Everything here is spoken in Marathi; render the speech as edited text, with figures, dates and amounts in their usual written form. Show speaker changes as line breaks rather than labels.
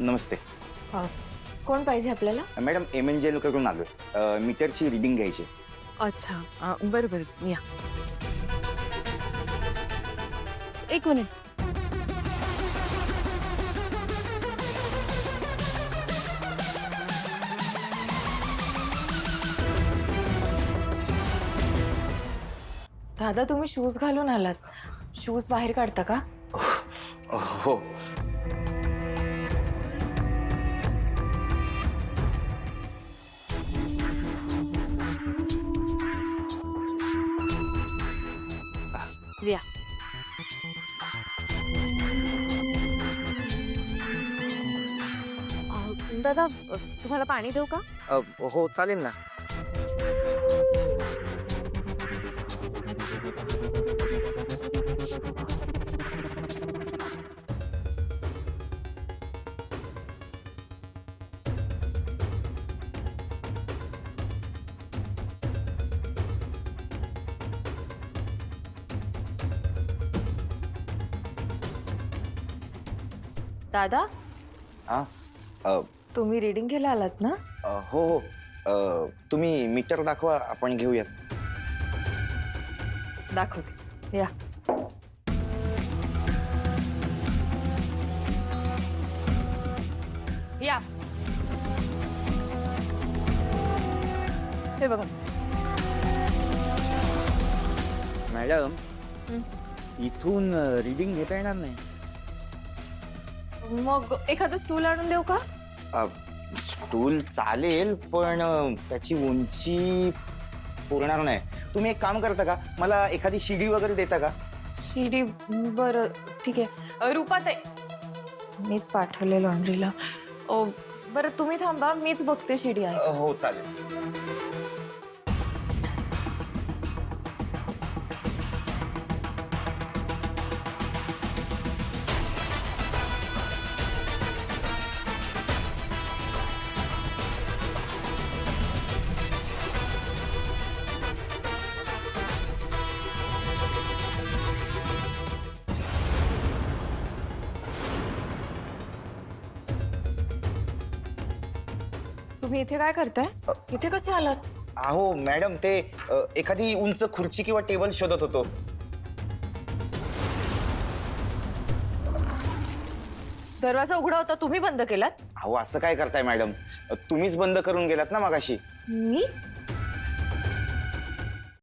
नमस्ते
कोण पाहिजे आपल्याला?
मॅडम MNJL कडून आलोय मीटरची रिडिंग घ्यायची.
अच्छा बरं बरं या. एक मिनिट. दादा तुम्ही शूज घालून आलात. शूज बाहेर काढता का?
हो.
या. दादा तुम्हाला पाणी देऊ का?
हो चालेल ना.
दादा
हां
तुम्ही रीडिंग घ्यायला आलात ना?
हो हो तुम्ही मीटर दाखवा आपण घेऊयात.
दाखवते या. या हे बघा.
मॅडम इथून रिडिंग घेता येणार नाही.
मग एखादं स्टूल आणून देऊ का?
स्टूल चालेल पण त्याची उंची पुरणार नाही. तुम्ही एक काम करता का, मला एखादी शिडी वगैरे देता का?
शिडी बरं ठीक आहे. रूपाताई मीच पाठवले लॉन्ड्रीला. बरं तुम्ही थांबा मीच बघते शिडी आहे.
हो चालेल.
तुम्ही इथे काय करताय? इथे कसे आलात?
अहो मॅडम ते एखादी उंच खुर्ची किंवा टेबल शोधत होतो.
दरवाजा उघडा होता तुम्ही बंद केलात?
अहो असं काय करताय मॅडम, तुम्हीच बंद करून गेलात ना मगाशी.
मी?